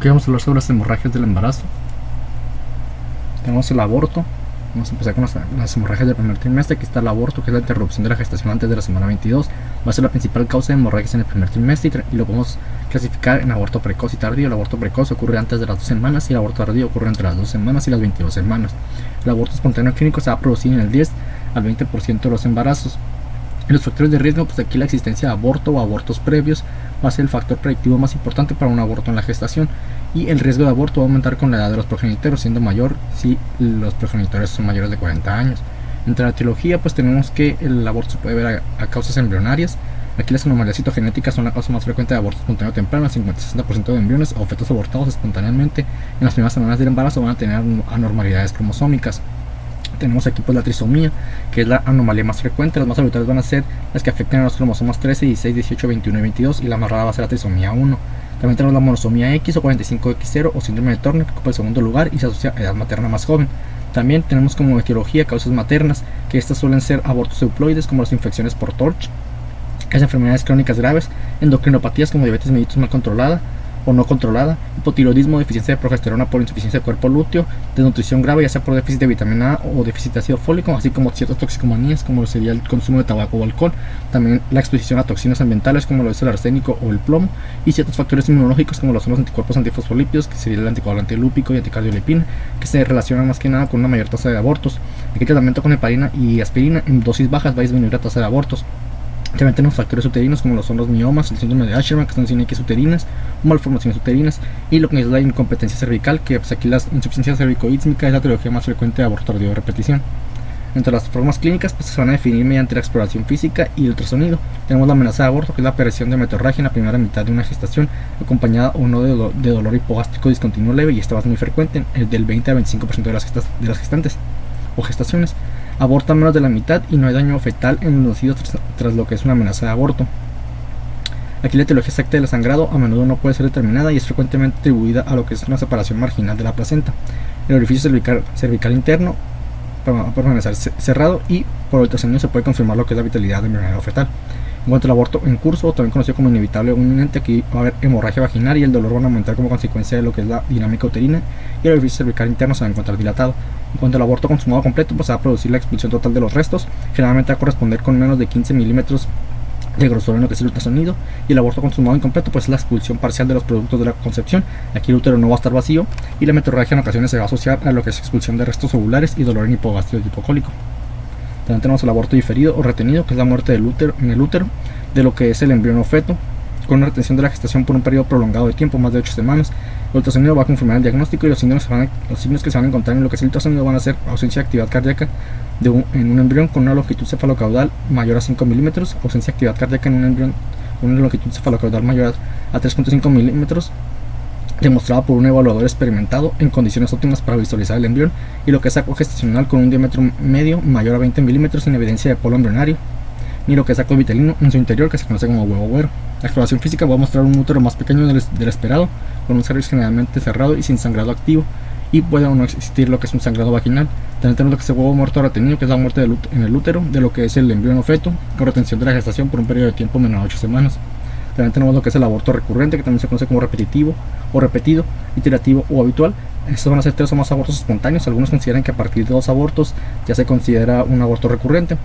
Ok, vamos a hablar sobre las hemorragias del embarazo. Tenemos el aborto. Vamos a empezar con las hemorragias del primer trimestre. Aquí está el aborto, que es la interrupción de la gestación antes de la semana 22. Va a ser la principal causa de hemorragias en el primer trimestre y lo podemos clasificar en aborto precoz y tardío. El aborto precoz ocurre antes de las 2 semanas y el aborto tardío ocurre entre las 2 semanas y las 22 semanas. El aborto espontáneo clínico se va a producir en el 10 al 20% de los embarazos. En los factores de riesgo, pues aquí la existencia de aborto o abortos previos va a ser el factor predictivo más importante para un aborto en la gestación, y el riesgo de aborto va a aumentar con la edad de los progenitores, siendo mayor si los progenitores son mayores de 40 años. Entre la etiología, pues tenemos que el aborto se puede ver a causas embrionarias. Aquí las anomalías citogenéticas son la causa más frecuente de aborto espontáneo temprano. El 50-60% de embriones o fetos abortados espontáneamente en las primeras semanas del embarazo van a tener anormalidades cromosómicas. Tenemos aquí pues la trisomía, que es la anomalía más frecuente. Las más habituales van a ser las que afectan a los cromosomas 13, 16, 18, 21 y 22, y la más rara va a ser la trisomía 1. También tenemos la monosomía X o 45X0 o síndrome de Turner, que ocupa el segundo lugar y se asocia a edad materna más joven. También tenemos como etiología causas maternas, que estas suelen ser abortos euploides como las infecciones por TORCH, las enfermedades crónicas graves, endocrinopatías como diabetes mellitus mal controlada o no controlada, hipotiroidismo, deficiencia de progesterona por insuficiencia de cuerpo lúteo, desnutrición grave ya sea por déficit de vitamina A o déficit de ácido fólico, así como ciertas toxicomanías como sería el consumo de tabaco o alcohol, también la exposición a toxinas ambientales como lo es el arsénico o el plomo, y ciertos factores inmunológicos como los anticuerpos antifosfolípidos, que sería el anticoagulante lúpico y anticardiolipina, que se relacionan más que nada con una mayor tasa de abortos. Aquí el tratamiento con heparina y aspirina en dosis bajas va a disminuir la tasa de abortos. También tenemos factores uterinos como lo son los miomas, el síndrome de Asherman, que son X uterinas, malformaciones uterinas, y lo que es la incompetencia cervical, que pues aquí la insuficiencia cervicoísmica es la etiología más frecuente de aborto tardío de repetición. Entre las formas clínicas pues se van a definir mediante la exploración física y el ultrasonido. Tenemos la amenaza de aborto, que es la aparición de metorragia en la primera mitad de una gestación, acompañada o no de dolor hipogástrico discontinuo leve, y esta va a ser muy frecuente, del 20 a 25% de las gestantes o gestaciones. Aborta menos de la mitad y no hay daño fetal en los nacidos tras lo que es una amenaza de aborto. Aquí la etiología exacta del sangrado a menudo no puede ser determinada y es frecuentemente atribuida a lo que es una separación marginal de la placenta. El orificio cervical interno va a permanecer cerrado y por ultrasonido se puede confirmar lo que es la vitalidad embrionaria fetal. En cuanto al aborto en curso, también conocido como inevitable o inminente, aquí va a haber hemorragia vaginal y el dolor van a aumentar como consecuencia de lo que es la dinámica uterina, y el orificio cervical interno se va a encontrar dilatado. En cuanto al aborto consumado completo, pues se va a producir la expulsión total de los restos, generalmente va a corresponder con menos de 15 milímetros de grosor en lo que es el ultrasonido, y el aborto consumado incompleto pues es la expulsión parcial de los productos de la concepción. Aquí el útero no va a estar vacío y la metorragia en ocasiones se va a asociar a lo que es expulsión de restos ovulares y dolor en hipogástrico y hipocólico. También tenemos el aborto diferido o retenido, que es la muerte del útero, en el útero de lo que es el embrión o feto, con una retención de la gestación por un periodo prolongado de tiempo, más de 8 semanas. El ultrasonido va a confirmar el diagnóstico, y los signos que se van a encontrar en lo que es el ultrasonido van a ser ausencia de actividad cardíaca en un embrión con una longitud cefalocaudal mayor a 5 milímetros, ausencia de actividad cardíaca en un embrión con una longitud cefalocaudal mayor a 3.5 milímetros, demostrada por un evaluador experimentado en condiciones óptimas para visualizar el embrión, y lo que es saco gestacional con un diámetro medio mayor a 20 milímetros sin evidencia de polo embrionario, ni lo que es saco vitelino en su interior, que se conoce como huevo güero. La exploración física va a mostrar un útero más pequeño del esperado, con un cervix generalmente cerrado y sin sangrado activo, y puede o no existir lo que es un sangrado vaginal. También tenemos lo que es el huevo muerto retenido, que es la muerte en el útero de lo que es el embrión o feto, con retención de la gestación por un periodo de tiempo menor a 8 semanas. También tenemos lo que es el aborto recurrente, que también se conoce como repetitivo o repetido, iterativo o habitual. Estos van a ser 3 o más abortos espontáneos. Algunos consideran que a partir de 2 abortos ya se considera un aborto recurrente.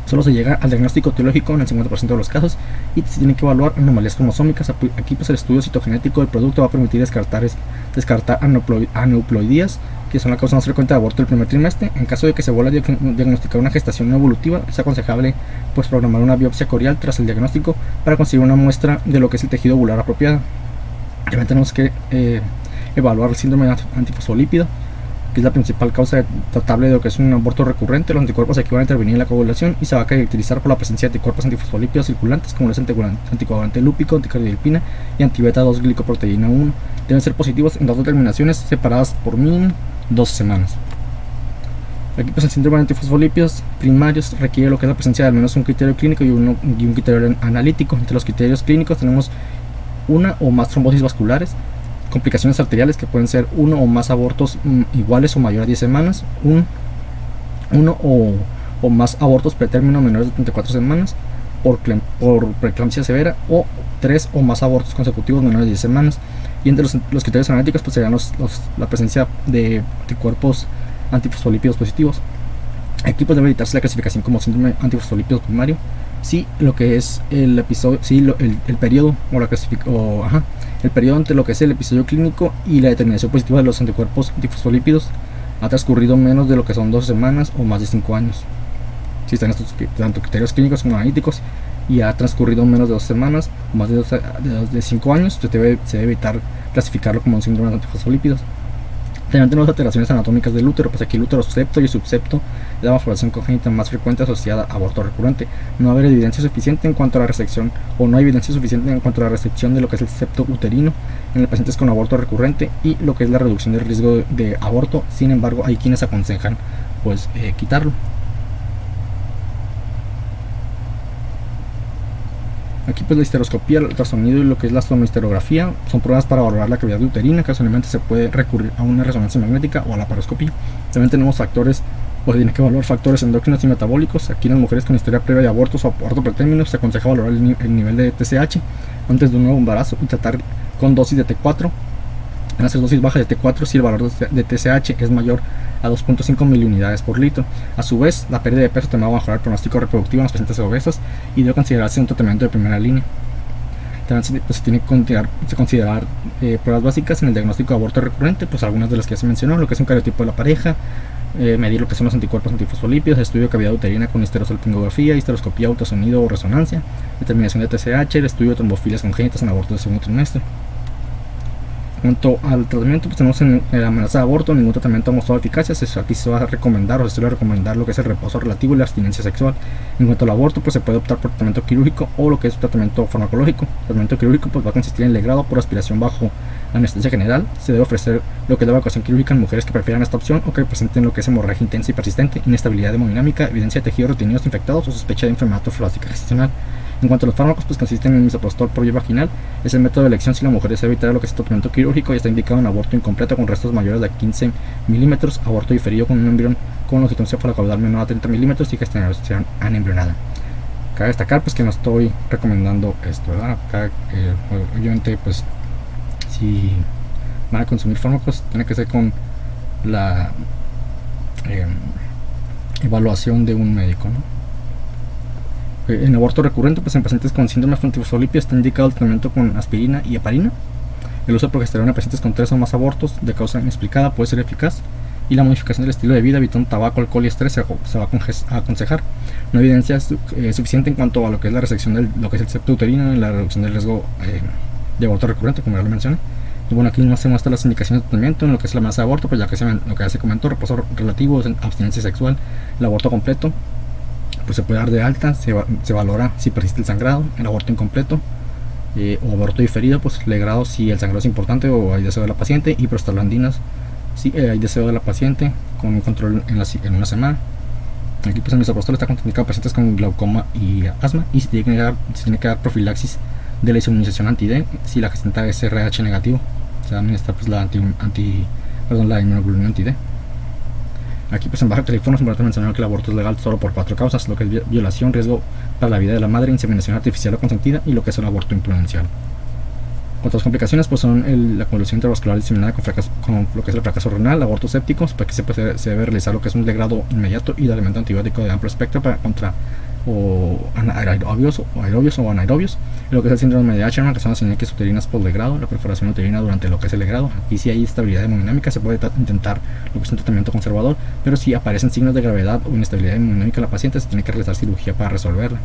Solo se llega al diagnóstico etiológico en el 50% de los casos y se tienen que evaluar anomalías cromosómicas. Aquí pues el estudio citogenético del producto va a permitir descartar aneuploidías, que son la causa más frecuente de aborto del primer trimestre. En caso de que se vuelva a diagnosticar una gestación no evolutiva, es aconsejable pues programar una biopsia corial tras el diagnóstico para conseguir una muestra de lo que es el tejido ovular apropiado. También tenemos que evaluar el síndrome antifosfolípido, que es la principal causa tratable de lo que es un aborto recurrente. Los anticuerpos aquí van a intervenir en la coagulación y se va a caracterizar por la presencia de anticuerpos antifosfolípidos circulantes como el anticoagulante lúpico, anticardiolipina y antibeta 2 glicoproteína 1. Deben ser positivos en 2 determinaciones separadas por mínimo 12 semanas. Aquí pues el síndrome de antifosfolípidos primarios requiere lo que es la presencia de al menos un criterio clínico y un criterio analítico. Entre los criterios clínicos tenemos una o más trombosis vasculares, complicaciones arteriales, que pueden ser 1 o más abortos iguales o mayores a 10 semanas, uno o más abortos pretérmino menores de 34 semanas, por preeclampsia severa, o 3 o más abortos consecutivos menores de 10 semanas. Y entre los criterios analíticos pues serían la presencia de anticuerpos antifosfolípidos positivos. Aquí pues debe evitarse la clasificación como síndrome antifosfolípidos primario si lo que es el episodio, si el periodo o el periodo entre lo que es el episodio clínico y la determinación positiva de los anticuerpos antifosfolípidos ha transcurrido menos de lo que son 12 semanas o más de 5 años. Si están estos tanto criterios clínicos como analíticos y ha transcurrido menos de 2 semanas o más de 5 años, se debe evitar clasificarlo como un síndrome de antifosfolípidos. También tenemos alteraciones anatómicas del útero, pues aquí el útero septo y el subsepto es la malformación congénita más frecuente asociada a aborto recurrente. No haber evidencia suficiente en cuanto a la resección, o no hay evidencia suficiente en cuanto a la recepción de lo que es el septo uterino en los pacientes con aborto recurrente y lo que es la reducción del riesgo de aborto. Sin embargo, hay quienes aconsejan pues quitarlo. Aquí pues la histeroscopía, el ultrasonido y lo que es la sonohisterografía son pruebas para valorar la cavidad uterina. Casualmente se puede recurrir a una resonancia magnética o a la paroscopía. También tenemos factores, pues tiene que evaluar factores endócrinos y metabólicos. Aquí en las mujeres con historia previa de abortos o aborto pretérmino se aconseja valorar el nivel de TSH antes de un nuevo embarazo y tratar con dosis de T4. En hacer dosis bajas de T4 si el valor de TSH es mayor a 2.5 miliunidades por litro. A su vez, la pérdida de peso también va a mejorar el pronóstico reproductivo en los pacientes obesos y debe considerarse un tratamiento de primera línea. También se tiene que considerar pruebas básicas en el diagnóstico de aborto recurrente, pues algunas de las que ya se mencionó, lo que es un cariotipo de la pareja, medir lo que son los anticuerpos antifosfolípidos, estudio de cavidad uterina con histerosalpingografía, histeroscopía, ultrasonido o resonancia, determinación de TSH, el estudio de trombofilias congénitas en aborto de segundo trimestre. En cuanto al tratamiento, pues tenemos en la amenaza de aborto, ningún tratamiento ha mostrado eficacia. Aquí se va a recomendar o se suele recomendar lo que es el reposo relativo y la abstinencia sexual. En cuanto al aborto, pues se puede optar por tratamiento quirúrgico o lo que es tratamiento farmacológico. El tratamiento quirúrgico pues va a consistir en legrado por aspiración bajo anestesia general. Se debe ofrecer lo que es la evacuación quirúrgica en mujeres que prefieran esta opción o que presenten lo que es hemorragia intensa y persistente, inestabilidad hemodinámica, evidencia de tejidos retenidos infectados o sospecha de enfermedad troflásica gestacional. En cuanto a los fármacos, pues consisten en misoprostol por vía vaginal. Es el método de elección si la mujer desea evitar lo que es el tratamiento quirúrgico y está indicado en aborto incompleto con restos mayores de 15 milímetros, aborto diferido con un embrión con longitud cefalocaudal menor a 30 milímetros y gestación anembrionada. Cabe destacar pues que no estoy recomendando esto, ¿verdad? Acá, obviamente pues si van a consumir fármacos tiene que ser con la evaluación de un médico, ¿no? En aborto recurrente, pues en pacientes con síndrome antifosfolípido está indicado el tratamiento con aspirina y heparina. El uso de progesterona en pacientes con 3 o más abortos de causa inexplicada puede ser eficaz. Y la modificación del estilo de vida, evitando tabaco, alcohol y estrés, se va a aconsejar. No hay evidencia suficiente en cuanto a lo que es la resección de lo que es el septo uterino y la reducción del riesgo de aborto recurrente, como ya lo mencioné. Y bueno, aquí no se muestran las indicaciones de tratamiento en lo que es la amenaza de aborto, pues lo que ya se comentó, reposo relativo, abstinencia sexual, el aborto completo. Pues se puede dar de alta, se valora si persiste el sangrado, el aborto incompleto o aborto diferido, pues legrado si el sangrado es importante o hay deseo de la paciente, y prostaglandinas si hay deseo de la paciente con un control en una semana. Aquí pues el misoprostol está contraindicado en pacientes con glaucoma y asma y se tiene que dar profilaxis de la inmunización anti-D si la gestante es RH negativo. Se va a administrar pues la inmunoglobulina anti-D. Aquí pues en Baja California es importante mencionar que el aborto es legal solo por 4 causas, lo que es violación, riesgo para la vida de la madre, inseminación artificial o consentida y lo que es el aborto imprudencial. Otras complicaciones pues son la convulsión intravascular diseminada con lo que es el fracaso renal, aborto séptico, para que se debe realizar lo que es un legrado inmediato y de alimento antibiótico de amplio espectro contra aerobios o anaerobios, lo que es el síndrome de Asherman, que son las señales uterinas por legrado, la perforación uterina durante lo que es el legrado. Aquí si hay estabilidad hemodinámica se puede intentar lo que es un tratamiento conservador, pero si aparecen signos de gravedad o inestabilidad hemodinámica en la paciente se tiene que realizar cirugía para resolverla.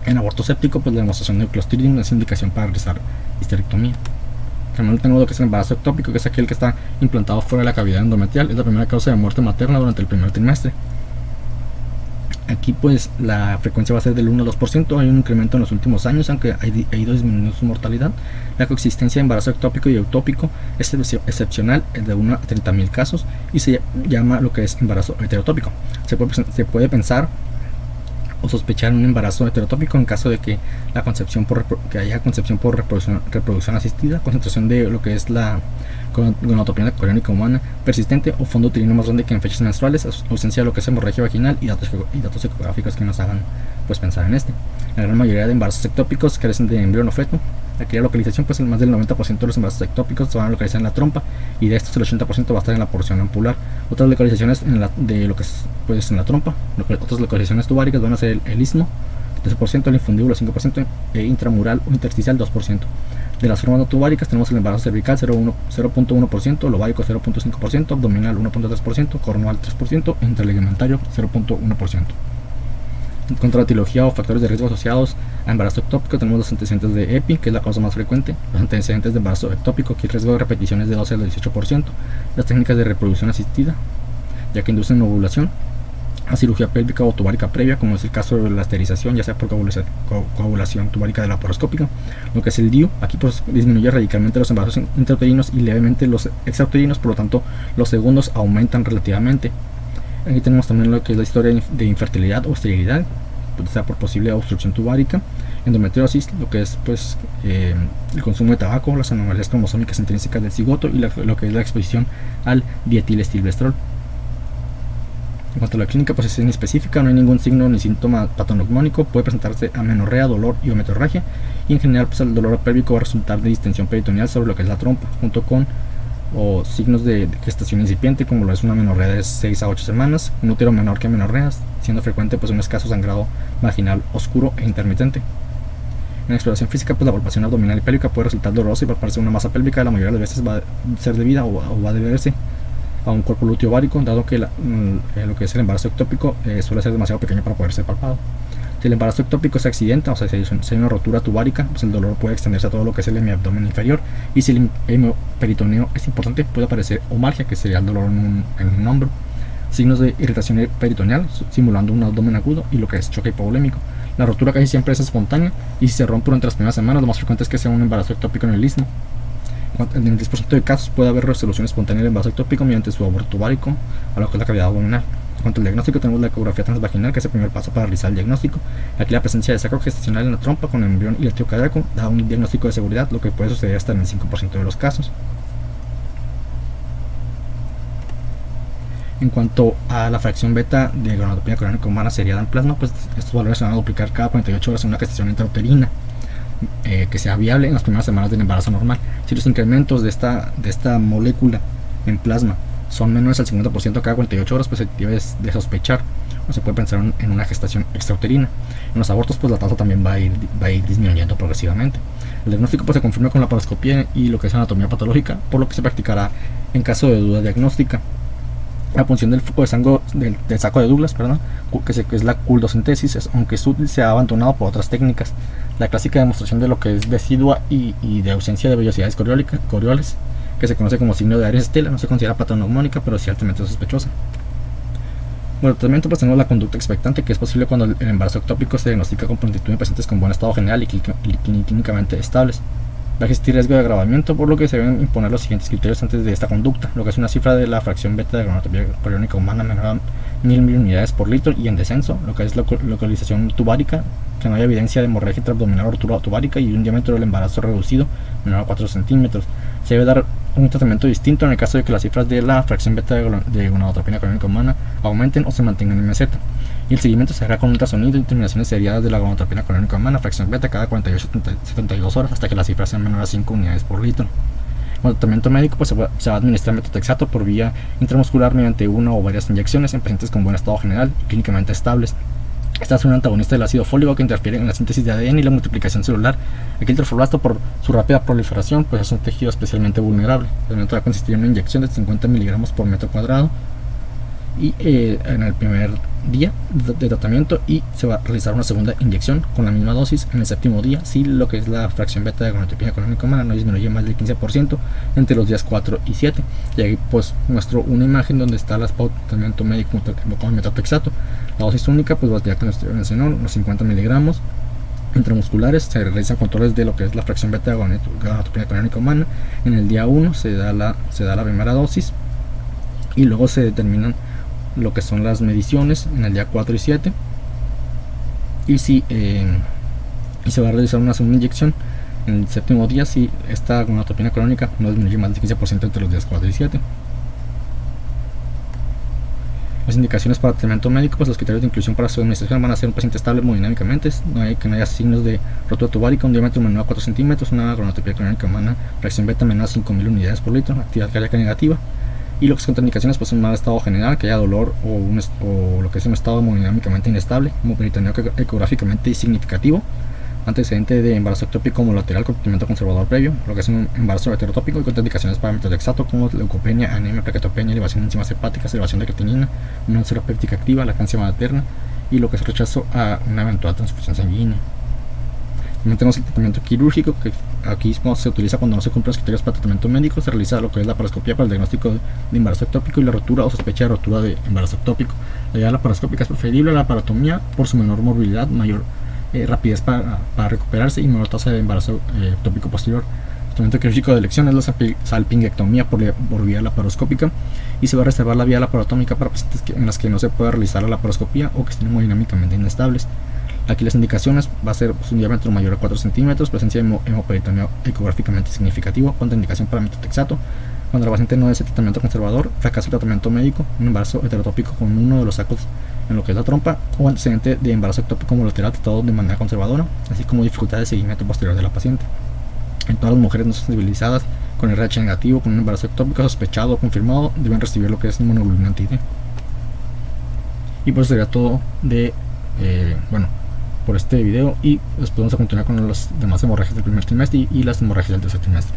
En aborto séptico pues la demostración de Clostridium es indicación para realizar histerectomía. También tengo lo que es el embarazo ectópico, que es aquel que está implantado fuera de la cavidad endometrial, es la primera causa de muerte materna durante el primer trimestre. Aquí pues la frecuencia va a ser del 1 al 2%, hay un incremento en los últimos años, aunque ha ido disminuyendo su mortalidad. La coexistencia de embarazo ectópico y eutópico es excepcional, es de 1 a 30.000 casos y se llama lo que es embarazo heterotópico. Se puede pensar o sospechar un embarazo heterotópico en caso de que que haya concepción por reproducción asistida, concentración de lo que es la gonadotropina coriónica humana persistente o fondo uterino más grande que en fechas menstruales, ausencia de lo que es hemorragia vaginal y datos ecográficos que nos hagan pues pensar en este. La gran mayoría de embarazos ectópicos carecen de embrión o feto. Aquella localización, pues más del 90% de los embarazos ectópicos se van a localizar en la trompa, y de estos el 80% va a estar en la porción ampular. Otras localizaciones de lo que es pues en la trompa, otras localizaciones tubáricas van a ser el istmo 13%, el infundíbulo 5%, e intramural o intersticial 2%. De las formas no tubáricas tenemos el embarazo cervical 0.1%, el ovárico 0.5%, abdominal 1.3%, cornual 3% e intraligamentario 0.1%. En cuanto a la etiología o factores de riesgo asociados a embarazo ectópico, tenemos los antecedentes de EPI, que es la causa más frecuente, los antecedentes de embarazo ectópico, que el riesgo de repeticiones de 12 al 18%, las técnicas de reproducción asistida, ya que inducen ovulación, a cirugía pélvica o tubárica previa, como es el caso de la esterilización, ya sea por coagulación tubárica de laparoscópica. Lo que es el DIU, aquí pues disminuye radicalmente los embarazos intrauterinos y levemente los extrauterinos, por lo tanto los segundos aumentan relativamente. Aquí tenemos también lo que es la historia de infertilidad o esterilidad, sea por posible obstrucción tubárica, endometriosis, lo que es pues el consumo de tabaco, las anomalías cromosómicas intrínsecas del cigoto y lo que es la exposición al dietilestilbestrol. En cuanto a la clínica, pues es inespecífica, no hay ningún signo ni síntoma patognomónico, puede presentarse amenorrea, dolor y ometorragia, y en general pues el dolor pélvico va a resultar de distensión peritoneal sobre lo que es la trompa, junto con signos de gestación incipiente, como lo es una amenorrea de 6 a 8 semanas, un útero menor que amenorreas, siendo frecuente pues un escaso sangrado vaginal oscuro e intermitente. En la exploración física, pues la palpación abdominal y pélvica puede resultar dolorosa y palparse una masa pélvica, la mayoría de las veces va a ser debida o va a deberse a un cuerpo lúteo ovárico, dado que lo que es el embarazo ectópico suele ser demasiado pequeño para poder ser palpado. Si el embarazo ectópico se accidenta, o sea, si hay una rotura tubárica, pues el dolor puede extenderse a todo lo que es el hemiabdomen inferior, y si el hemoperitoneo es importante, puede aparecer omalgia, que sería el dolor en un hombro, signos de irritación peritoneal simulando un abdomen agudo, y lo que es choque hipovolémico. La rotura casi siempre es espontánea, y si se rompe durante las primeras semanas, lo más frecuente es que sea un embarazo ectópico en el istmo. En el 10% de casos puede haber resolución espontánea del embarazo ectópico mediante su aborto tubárico a lo que es la cavidad abdominal. En cuanto al diagnóstico, tenemos la ecografía transvaginal, que es el primer paso para realizar el diagnóstico. Aquí la presencia de sacro gestacional en la trompa con embrión y latido cardíaco da un diagnóstico de seguridad, lo que puede suceder hasta en el 5% de los casos. En cuanto a la fracción beta de gonadotropina coriónica humana seriada en plasma, pues estos valores se van a duplicar cada 48 horas en una gestación intrauterina que sea viable en las primeras semanas del embarazo normal. Si los incrementos de esta molécula en plasma son menores al 50% cada 48 horas, pues se debe de sospechar o se puede pensar en una gestación extrauterina. En los abortos, pues la tasa también va a ir disminuyendo progresivamente. El diagnóstico pues se confirma con la laparoscopía y lo que es anatomía patológica, por lo que se practicará en caso de duda diagnóstica. La punción del foco del saco de Douglas, que es la culdocentesis, aunque es útil, se ha abandonado por otras técnicas. La clásica demostración de lo que es decidua y de ausencia de vellosidades corioles, que se conoce como signo de Aries Stella, no se considera patognomónica, pero sí altamente sospechosa. Bueno, el tratamiento, pues tenemos la conducta expectante, que es posible cuando el embarazo ectópico se diagnostica con prontitud en pacientes con buen estado general y clínicamente estables. Va a existir riesgo de agravamiento, por lo que se deben imponer los siguientes criterios antes de esta conducta, lo que es una cifra de la fracción beta de gonadotropina coriónica humana menor a 1000 unidades por litro y en descenso, lo que es localización tubárica, que no haya evidencia de hemorragia intraabdominal o rotura tubárica y un diámetro del embarazo reducido menor a 4 centímetros. Se debe dar un tratamiento distinto en el caso de que las cifras de la fracción beta de gonadotropina coriónica humana aumenten o se mantengan en meseta. Y el seguimiento se hará con ultrasonido y terminaciones seriadas de la gonadotropina coriónica humana, fracción beta, cada 48-72 horas hasta que la cifra sea menor a 5 unidades por litro. Con tratamiento médico, pues se va a administrar metotrexato por vía intramuscular mediante una o varias inyecciones en pacientes con buen estado general y clínicamente estables. Esta es un antagonista del ácido fólico que interfiere en la síntesis de ADN y la multiplicación celular. Aquí el trofoblasta, por su rápida proliferación, pues es un tejido especialmente vulnerable. El tratamiento va a consistir en una inyección de 50 miligramos por metro cuadrado y en el primer día de tratamiento, y se va a realizar una segunda inyección con la misma dosis en el séptimo día si lo que es la fracción beta de gonadotropina coriónica humana no disminuye más del 15% entre los días 4 y 7. Y ahí pues muestro una imagen donde está las pautas de tratamiento médico con metotrexato. La dosis única pues va a tener en xenón, unos 50 miligramos intramusculares. Se realizan controles de lo que es la fracción beta de gonadotropina coriónica humana. En el día 1 se da la primera dosis y luego se determinan lo que son las mediciones en el día 4 y 7. y si y se va a realizar una segunda inyección en el séptimo día si esta gonadotropina crónica no disminuye más del 15% entre los días 4 y 7. Las indicaciones para tratamiento médico, pues los criterios de inclusión para su administración van a ser un paciente estable hemodinámicamente, que no haya signos de rotura tubárica, un diámetro menor a 4 centímetros, una gonadotropía crónica humana, reacción beta menor a 5000 unidades por litro, actividad cardíaca negativa. Y lo que son contraindicaciones, pues un mal estado general, que haya dolor o lo que es un estado hemodinámicamente inestable, hemoperitoneo ecográficamente significativo, antecedente de embarazo ectópico homolateral con tratamiento conservador previo, lo que es un embarazo heterotópico, y contraindicaciones para metotrexato como leucopenia, anemia, plaquetopenia, elevación de enzimas hepáticas, elevación de creatinina, una úlcera péptica activa, lactancia materna y lo que es rechazo a una eventual transfusión sanguínea. También tenemos el tratamiento quirúrgico, que aquí se utiliza cuando no se cumplen los criterios para tratamiento médico. Se realiza lo que es la laparoscopía para el diagnóstico de embarazo ectópico y la rotura o sospecha de rotura de embarazo ectópico. La vía laparoscópica es preferible a la laparotomía por su menor morbilidad, mayor rapidez para recuperarse y menor tasa de embarazo ectópico posterior. El tratamiento quirúrgico de elección es la salpingectomía por vía laparoscópica, y se va a reservar la vía laparotómica para pacientes en las que no se pueda realizar la laparoscopía o que estén hemodinámicamente inestables. Aquí las indicaciones va a ser un diámetro mayor a 4 centímetros, presencia de hemoperitoneo ecográficamente significativo, contraindicación para metotrexato, cuando la paciente no desea tratamiento conservador, fracaso el tratamiento médico, un embarazo heterotópico con uno de los sacos en lo que es la trompa, o antecedente de embarazo ectópico homolateral tratado de manera conservadora, así como dificultad de seguimiento posterior de la paciente. En todas las mujeres no sensibilizadas con RH negativo, con un embarazo ectópico sospechado o confirmado, deben recibir lo que es inmunoglobulina anti-D. Y pues sería todo de por este video, y después vamos a continuar con las demás hemorragias del primer trimestre y las hemorragias del tercer trimestre.